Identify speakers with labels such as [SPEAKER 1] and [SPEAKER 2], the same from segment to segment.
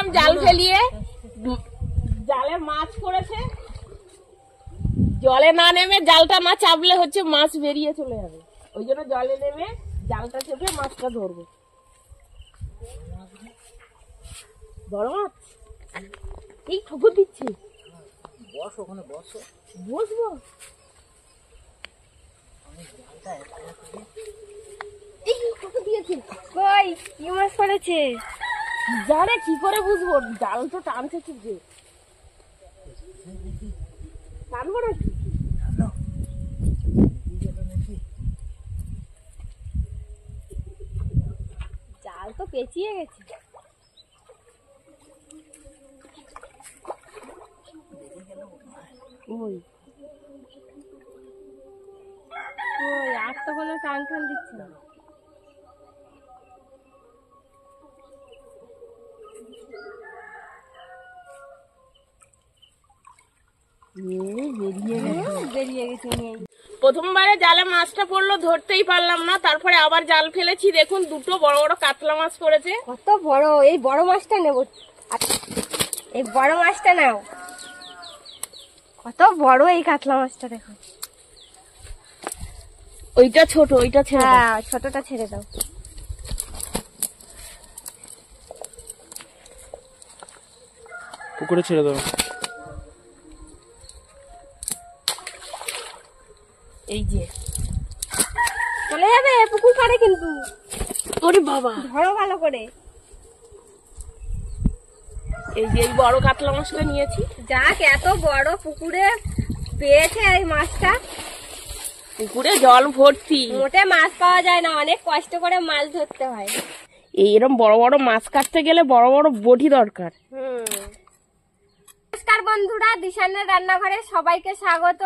[SPEAKER 1] দিলাম জাল ফেলিয়ে, জালে মাছ পড়েছে, জলে না নেমে জালটা না চাপলে হচ্ছে মাছ বেরিয়ে চলে যাবে, ওই জন্য জলে নেমে জালটা চেপে মাছটা ধরবো। বড় মাছ এই খবর দিচ্ছি, বস ওখানে বসো, বসবো।
[SPEAKER 2] কই কি মাছ পড়েছে
[SPEAKER 1] জানে কি করে বুঝবো, জাল তো টানছে ঠিক যে, টানবো নাকি?
[SPEAKER 2] জাল তো পেঁচিয়ে গেছে।
[SPEAKER 1] ওই
[SPEAKER 2] আর তো কোনো টান টান দিচ্ছে না। বেরিয়ে গেছে।
[SPEAKER 1] প্রথমবারে জালে মাছটা পড়লো, ধরতেই পারলাম না, তারপরে আবার জাল ফেলেছি, দেখুন দুটো বড় বড় কাতলা মাছ পড়েছে।
[SPEAKER 2] কত বড়! এই বড় মাছটা নেব, এই বড় মাছটা নাও। কত বড় এই কাতলা মাছটা দেখো।
[SPEAKER 1] ওইটা ছোট, ওইটা ছেড়ে দাও।
[SPEAKER 2] হ্যাঁ, ছোটটা ছেড়ে দাও।
[SPEAKER 3] পুকুরে ছেড়ে দাও।
[SPEAKER 1] এই যে
[SPEAKER 2] চলে যাবে, পুকুর পাড়ে কিন্তু।
[SPEAKER 1] ওরে বাবা,
[SPEAKER 2] ধরো ভালো করে।
[SPEAKER 1] এই যে এই বড় কাতলা মাছটা নিয়েছি।
[SPEAKER 2] যাক, এত বড় পুকুরে পেয়েছে এই মাছটা।
[SPEAKER 1] পুকুরে জল ভর্তি,
[SPEAKER 2] মোটে মাছ পাওয়া যায় না, অনেক কষ্ট করে মাছ ধরতে হয়।
[SPEAKER 1] এইরকম বড় বড় মাছ কাটতে গেলে বড় বড় বটি দরকার।
[SPEAKER 2] নমস্কার বন্ধুরা, দিশানের রান্নাঘরে সবাইকে স্বাগত।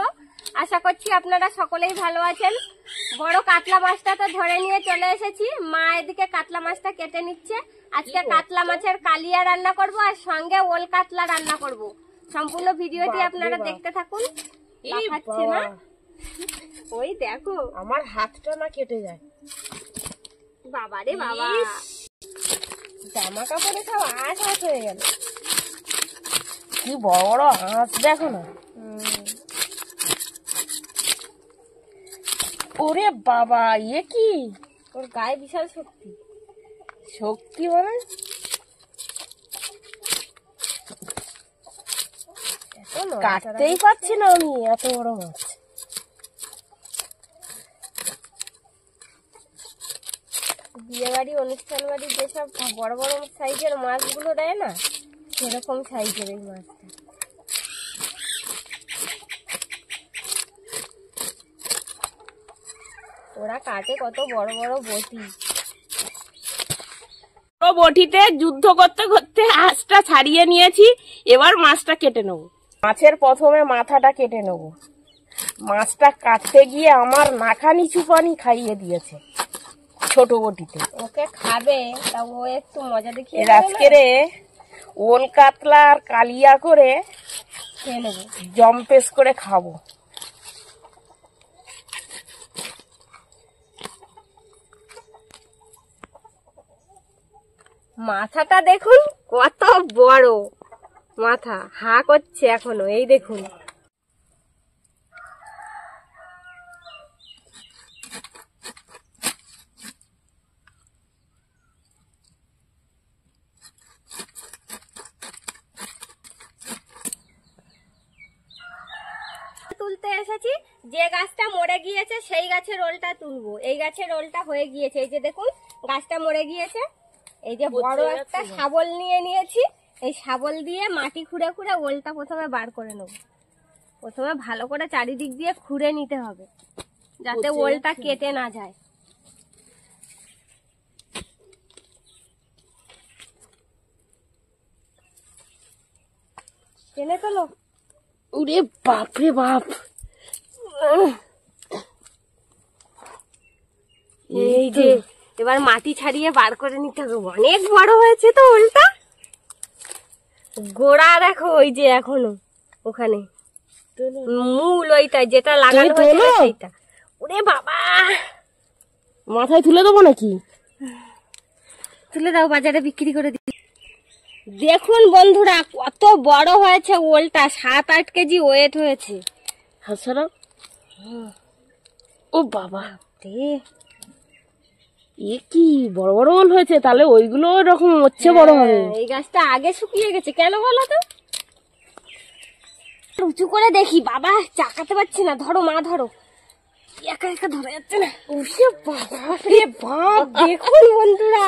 [SPEAKER 2] আশা করছি আপনারা সকলেই ভালো আছেন। বড় কাতলা মাছটা তো ধরে নিয়ে চলে এসেছি, মা এদিকে কাতলা মাছটা কেটে নিচ্ছে। আজকে কাতলা মাছের কালিয়া রান্না করব, আর সঙ্গে ওল কাতলা রান্না করব। সম্পূর্ণ ভিডিওটি আপনারা দেখতে থাকুন। দেখাচ্ছে না, ওই দেখো
[SPEAKER 1] আমার হাতটা না কেটে যায়।
[SPEAKER 2] বাবারে বাবা,
[SPEAKER 1] জামা কাপড়ে সব আঁশ আঁশ হয়ে গেল। কি বড় বড় আঁশ দেখো না। ওরে বাবা, এ কি?
[SPEAKER 2] ওর গায়ে বিশাল শক্তি।
[SPEAKER 1] শক্তি মানে কাটতেই পারছি না আমি, এত বড় মাছ।
[SPEAKER 2] বিয়ে বাড়ি, অনুষ্ঠান বাড়ি যেসব বড় বড় সাইজের মাছগুলো দেয় না, সেরকম সাইজের এই মাছটা। ওরা কাটে কত বড় বড় বটি।
[SPEAKER 1] বটিতে যুদ্ধ করতে করতে আঁশটা ছাড়িয়ে নিয়েছি, এবার মাছটা কেটে নেব। মাছের প্রথমে মাথাটা কেটে নেব। মাছটা কাটতে গিয়ে আমার নাকা নিচু পানি খাইয়ে দিয়েছে ছোট বটিতে।
[SPEAKER 2] ওকে খাবে, তা ও একটু মজা দেখিয়ে
[SPEAKER 1] আজকে ওল কাতলা আর কালিয়া করে
[SPEAKER 2] খেয়ে নেবো,
[SPEAKER 1] জম্পেস করে খাবো।
[SPEAKER 2] মাথাটা দেখুন কত বড় মাথা, হা করছে এখনো, এই দেখুন। তুলতে এসেছি, যে গাছটা মরে গিয়েছে সেই গাছের ওলটা তুলবো। এই গাছের ওলটা হয়ে গিয়েছে, এই যে দেখুন গাছটা মরে গিয়েছে। এই যে বড় একটা শাবল নিয়ে নিয়েছি, এই শাবল দিয়ে মাটি খুঁড়ে খুঁড়ে ওলটা প্রথমে বার করে নেব। প্রথমে ভালো করে চারিদিক দিয়ে খুঁড়ে নিতে হবে, যাতে ওলটা কেটে না যায়। টেনে তোলো।
[SPEAKER 1] ওরে বাপরে বাপ,
[SPEAKER 2] এই যে এবার মাটি ছাড়িয়ে বার করে নিতে হবে। অনেক বড় হয়েছে তো ওলটা, গোড়া দেখো ওই যে এখনো ওখানে মূল, ওইটা যেটা লাগানো হয়েছে সেইটা। ওরে বাবা,
[SPEAKER 1] মাথায় তুলে দেবো নাকি?
[SPEAKER 2] তুলে দাও, বাজারে বিক্রি করে দিই। দেখুন বন্ধুরা কত বড় হয়েছে ওলটা, 7-8 কেজি ওয়েট হয়েছে।
[SPEAKER 1] হাসারা ও বাবা
[SPEAKER 2] রে,
[SPEAKER 1] এ কি বড় বড় ওল হয়েছে, তাহলে ওইগুলো এরকম হচ্ছে বড় হবে।
[SPEAKER 2] এই গাছটা আগে শুকিয়ে গেছে কেন বলো তো? উঁচু করে দেখি, বাবা চাকাতে পারছি না, ধরো মা ধরো, একা একা ধরা যাচ্ছে না।
[SPEAKER 1] ওরে বাবা রে বাপ,
[SPEAKER 2] দেখুন বন্ধুরা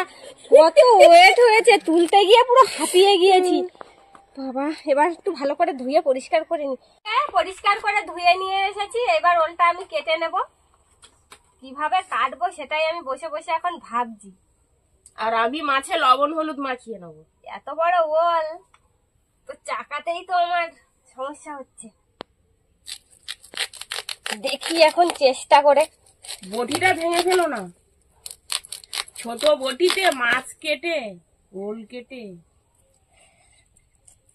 [SPEAKER 2] কত ওয়েট হয়েছে, তুলতে গিয়ে পুরো হাঁপিয়ে গিয়েছি। বাবা এবার একটু ভালো করে ধুয়ে পরিষ্কার করে নি। পরিষ্কার করে ধুয়ে নিয়ে এসেছি, এবার ওলটা আমি কেটে নেব। কিভাবে কাটবো সেটাই আমি বসে বসে এখন ভাবছি।
[SPEAKER 1] আর আমি মাছে লবণ হলুদ মাখিয়ে নেবো।
[SPEAKER 2] এত বড় ওল তো চাকাতেই তো আমার সমস্যা হচ্ছে। দেখি এখন চেষ্টা করে।
[SPEAKER 1] বটিটা ভেঙে ফেলো না, ছোট বটিতে মাছ কেটে ওল কেটে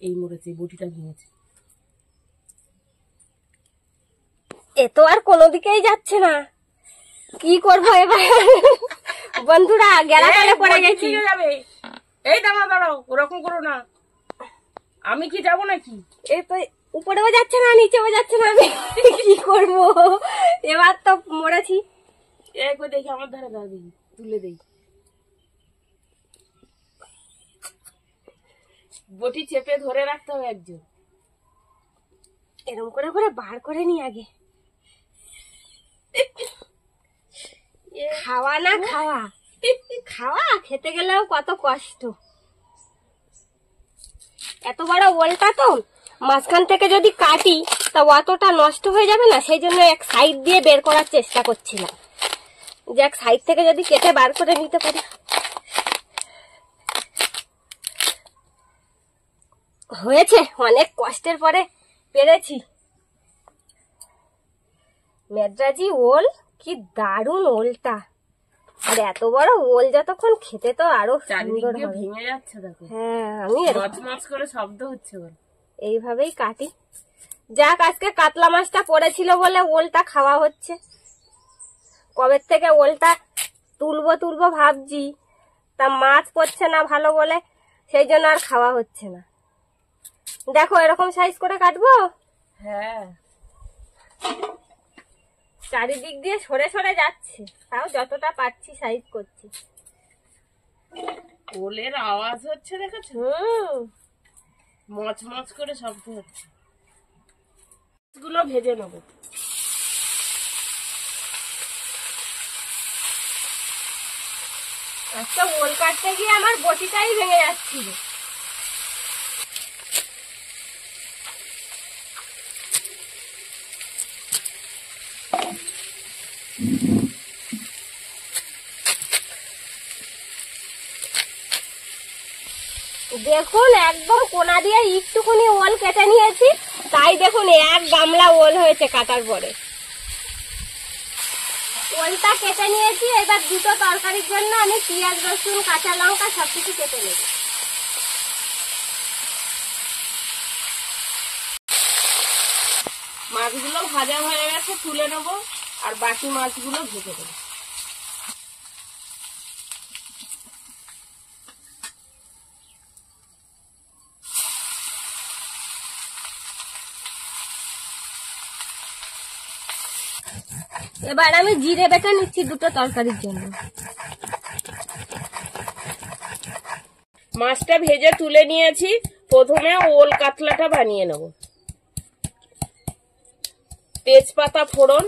[SPEAKER 1] এই মরেছে, বটিটা ভেঙেছে।
[SPEAKER 2] এ তো আর কোনো দিকেই যাচ্ছে না, কি করবো এবার? বন্ধুরা গেলাকালে পড়ে গেছি।
[SPEAKER 1] যাবে, এই দাঁড়াও দাঁড়াও, ওরকম করো না, আমি কি যাবো নাকি?
[SPEAKER 2] এই তো উপরেও যাচ্ছে না নিচেও যাচ্ছে না, আমি কি করব? এবার তো মরেছি।
[SPEAKER 1] একবার দেখি আমার ধারে দাও, দেখি তুলে দেই। বটি চেপে ধরে রাখতে হবে একজন।
[SPEAKER 2] এরকম করে করে বার করে নি আগে। খাওয়া না খাওয়া, খাওয়া খেতে গেলেও কত কষ্ট। এত বড় ওলটা তো মাঝখান থেকে যদি কাটি তা অতটা নষ্ট হয়ে যাবে না, সেই জন্য এক সাইড দিয়ে বের করার চেষ্টা করছিলাম, যে এক সাইড থেকে যদি কেটে বার করে নিতে পারি। হয়েছে, অনেক কষ্টের পরে পেরেছি। মেদ্রাজি ওল, কি দারুণ ওলটা। আর এত বড় ওল যতক্ষণ খেতে তো আরো সুন্দর হবে।
[SPEAKER 1] ভেঙে যাচ্ছে দেখো।
[SPEAKER 2] হ্যাঁ আমি
[SPEAKER 1] মচ করে শব্দ হচ্ছে।
[SPEAKER 2] এইভাবেই কাটি। যাক আজকে কাতলা মাছটা পড়েছিল বলে ওলটা খাওয়া হচ্ছে। কবে থেকে ওলটা তুলবো ভাবছি, তা মাছ পড়ছে না ভালো বলে সেই জন্য আর খাওয়া হচ্ছে না। দেখো এরকম সাইজ করে কাটবো।
[SPEAKER 1] হ্যাঁ,
[SPEAKER 2] চারিদিক দিয়ে সরে সরে যাচ্ছে, তাও যতটা পারছি সাইজ করছি।
[SPEAKER 1] ওলের আওয়াজ হচ্ছে দেখেছো? মচ মচ করে শব্দ হচ্ছে। গুলো ভেজে নেবো।
[SPEAKER 2] আজকে ওল কাটতে গিয়ে আমার বটিটাই ভেঙে যাচ্ছিল। দেখুন একদম কোনা দিয়ে একটুখানি ওল কেটে নিয়েছি, তাই দেখুন এক গামলা ওল হয়েছে কাটার পরে। ওলটা কেটে নিয়েছি, এবার দুটো তরকারির জন্য আমি পেঁয়াজ রসুন কাঁচা লঙ্কা সবকিছু কেটে নেব।
[SPEAKER 1] মাছগুলো ভাজা হয়ে গেছে, তুলে নেবো, আর বাকি মাছগুলো ভেজে দেবো।
[SPEAKER 2] এবার আমি জিরে বেটে নিচ্ছি দুটো তরকারির জন্য।
[SPEAKER 1] মাছটা ভেজে তুলে নিয়েছি, প্রথমে ওল কাতলাটা বানিয়ে নেব। তেজপাতা ফোড়ন,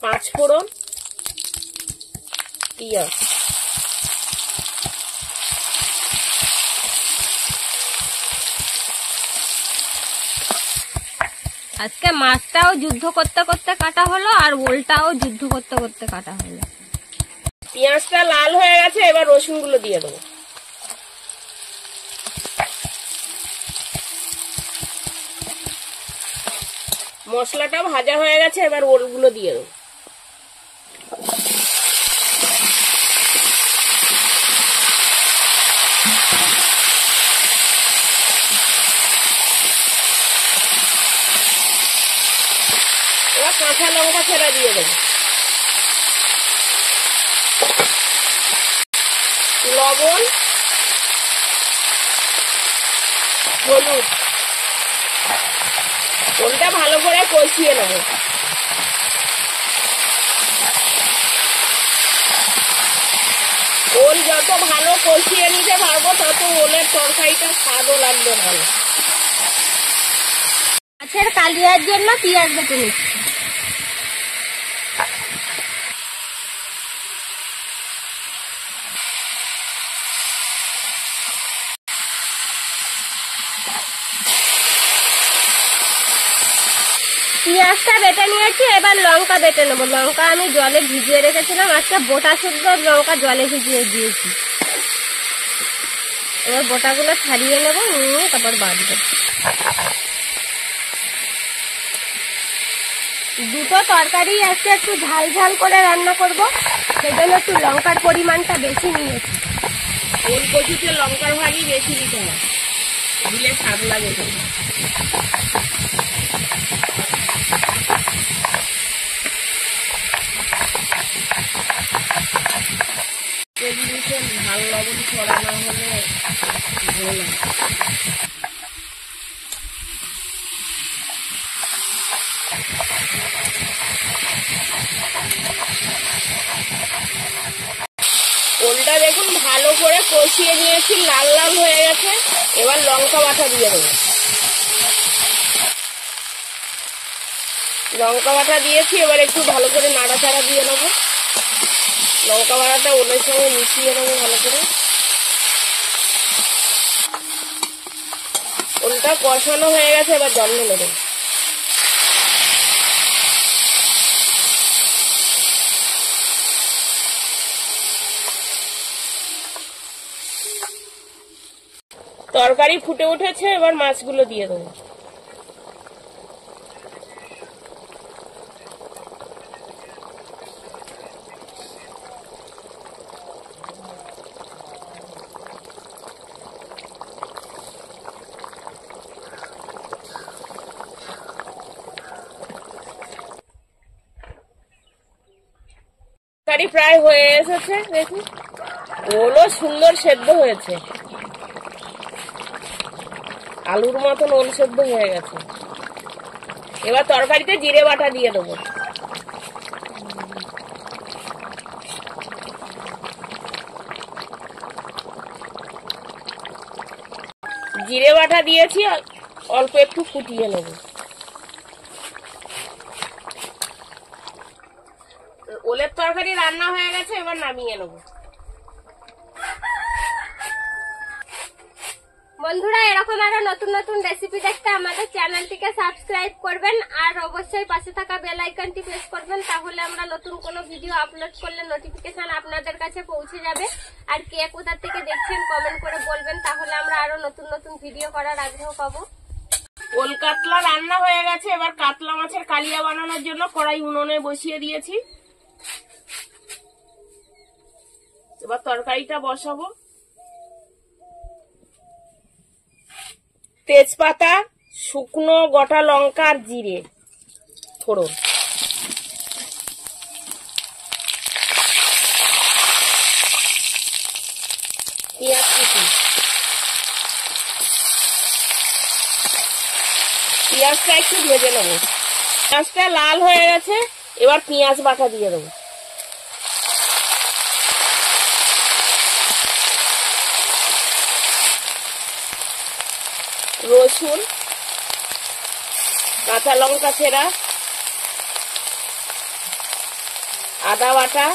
[SPEAKER 1] 5 ফোড়ন, পেঁয়াজ,
[SPEAKER 2] আজকে মাছটাও যুদ্ধ করতে করতে কাটা হলো, আর ওলটাও যুদ্ধ করতে করতে কাটা হলো।
[SPEAKER 1] পেঁয়াজটা লাল হয়ে গেছে, এবার রসুনগুলো দিয়ে দেবো। মশলাটা ভাজা হয়ে গেছে, এবার ওলগুলো দিয়ে দেবো। এবার কাঁচা লঙ্কা ছেড়া দিয়ে দেবো, লবণ হলুদ, ওলটা ভালো করে কষিয়ে নেব। ওল যত ভালো কষিয়ে নিতে পারবো তত ওলের তরকারিটা স্বাদও লাগবে ভালো।
[SPEAKER 2] মাছের কালিয়ার জন্য পেঁয়াজ বেটে নিচ্ছি। পেঁয়াজটা বেটে নিয়েছি, এবার লঙ্কা বেটে নেবো। লঙ্কা আমি জলে ভিজিয়ে রেখেছিলাম, আজকে বোটা শুদ্ধ লঙ্কা জলে ভিজিয়ে দিয়েছি। এবার বোটাগুলো ছাড়িয়ে নেবো, নিয়ে তারপর বাঁধবো। দুটো তরকারি আজকে একটু ঝাল ঝাল করে রান্না করব, সেজন্য একটু লঙ্কার পরিমাণটা বেশি নিয়েছি।
[SPEAKER 1] ওল কচুতে লঙ্কার ভাগই বেশি দিতে হয়, দিলে স্বাদ লাগে। জিনিসে ঝাল লবণ ছড়া না হলে ভালো লাগে। ওলটা দেখুন ভালো করে কষিয়ে নিয়েছি, লাল লাল হয়ে গেছে। এবার লঙ্কা বাটা দিয়ে দেবো। লঙ্কা বাটা দিয়েছি, এবার একটু ভালো করে নাড়াচাড়া দিয়ে নেবো। লঙ্কা বাটাটা ওলের সঙ্গে মিশিয়ে নেবো ভালো করে। ওলটা কষানো হয়ে গেছে, এবার জল ঢেলে দেবো। তরকারি ফুটে উঠেছে, এবার মাছগুলো দিয়ে দেবো। তরকারি প্রায় হয়ে এসেছে, দেখুন ওলও সুন্দর সেদ্ধ হয়েছে, আলুর মতন ওল সেদ্ধ হয়ে গেছে। এবার তরকারিতে জিরে বাটা দিয়ে দেবো। জিরে বাটা দিয়েছি, অল্প একটু ফুটিয়ে নেব। ওলের তরকারি রান্না হয়ে গেছে, এবার নামিয়ে নেব।
[SPEAKER 2] বন্ধুরা, এরকম আরো নতুন নতুন রেসিপি দেখতে আমাদের চ্যানেলটিকে সাবস্ক্রাইব করবেন, আর অবশ্যই পাশে থাকা বেল আইকনটি প্রেস করবেন, তাহলে আমরা নতুন কোনো ভিডিও আপলোড করলে নোটিফিকেশন আপনাদের কাছে পৌঁছে যাবে। আর কে কোথা থেকে দেখছেন কমেন্ট করে বলবেন, তাহলে আমরা আরো নতুন নতুন ভিডিও করার আগ্রহ পাবো।
[SPEAKER 1] ওল কাতলা রান্না হয়ে গেছে, এবার কাতলা মাছের কালিয়া বানানোর জন্য কড়াই উনুনে বসিয়ে দিয়েছি। এবার তরকারিটা বসাবো। তেজপাতা, শুকনো গোটা লঙ্কা আর জিরে ফোড়ন, পেঁয়াজ কুচি। পেঁয়াজটা একটু ভেজে নেবো। পেঁয়াজটা লাল হয়ে গেছে, এবার পেঁয়াজ বাটা দিয়ে দেবো। রসুন, কাঁচা লঙ্কা ছেঁড়া, আদা বাটা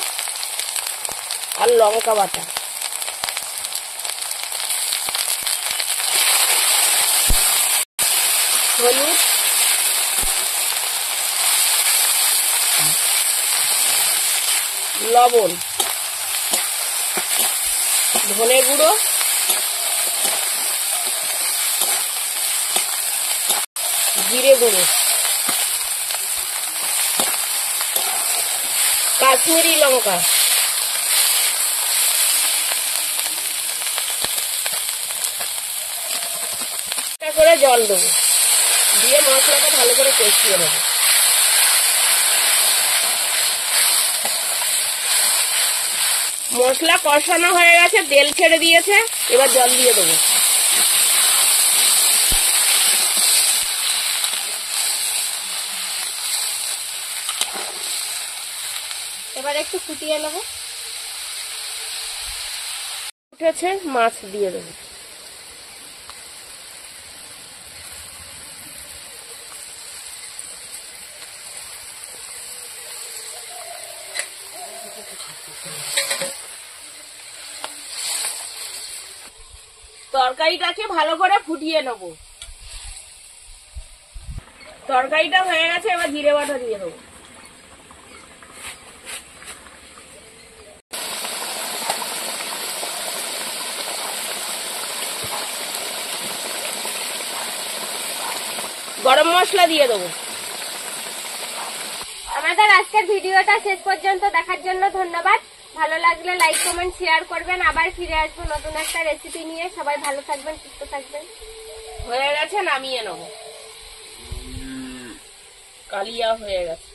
[SPEAKER 1] আর লঙ্কা বাটা, হলুদ, লবণ, ধনে গুঁড়ো, জিরে গুঁড়ো, কাশ্মীরি লঙ্কা, করে জল দেবো, দিয়ে মশলাটা ভালো করে কষিয়ে নেবো। মশলা কষানো হয়ে গেছে, তেল ছেড়ে দিয়েছে, এবার জল দিয়ে দেবো।
[SPEAKER 2] এবার একটু ফুটিয়ে নেব।
[SPEAKER 1] উঠেছে, মাছ দিয়ে দেবো। তরকারিটাকে ভালো করে ফুটিয়ে নেব। তরকারিটা হয়ে গেছে, এবার জিরে বাটা দিয়ে দেবো। গরম মশলা দিয়ে দেবো।
[SPEAKER 2] আমাদের আজকের ভিডিওটা শেষ পর্যন্ত দেখার জন্য ধন্যবাদ। ভালো লাগলে লাইক কমেন্ট শেয়ার করবেন। আবার ফিরে আসবো নতুন একটা রেসিপি নিয়ে। সবাই ভালো থাকবেন, সুস্থ থাকবেন।
[SPEAKER 1] হয়ে গেছে, নামিয়ে নেবো। কালিয়া হয়ে গেছে।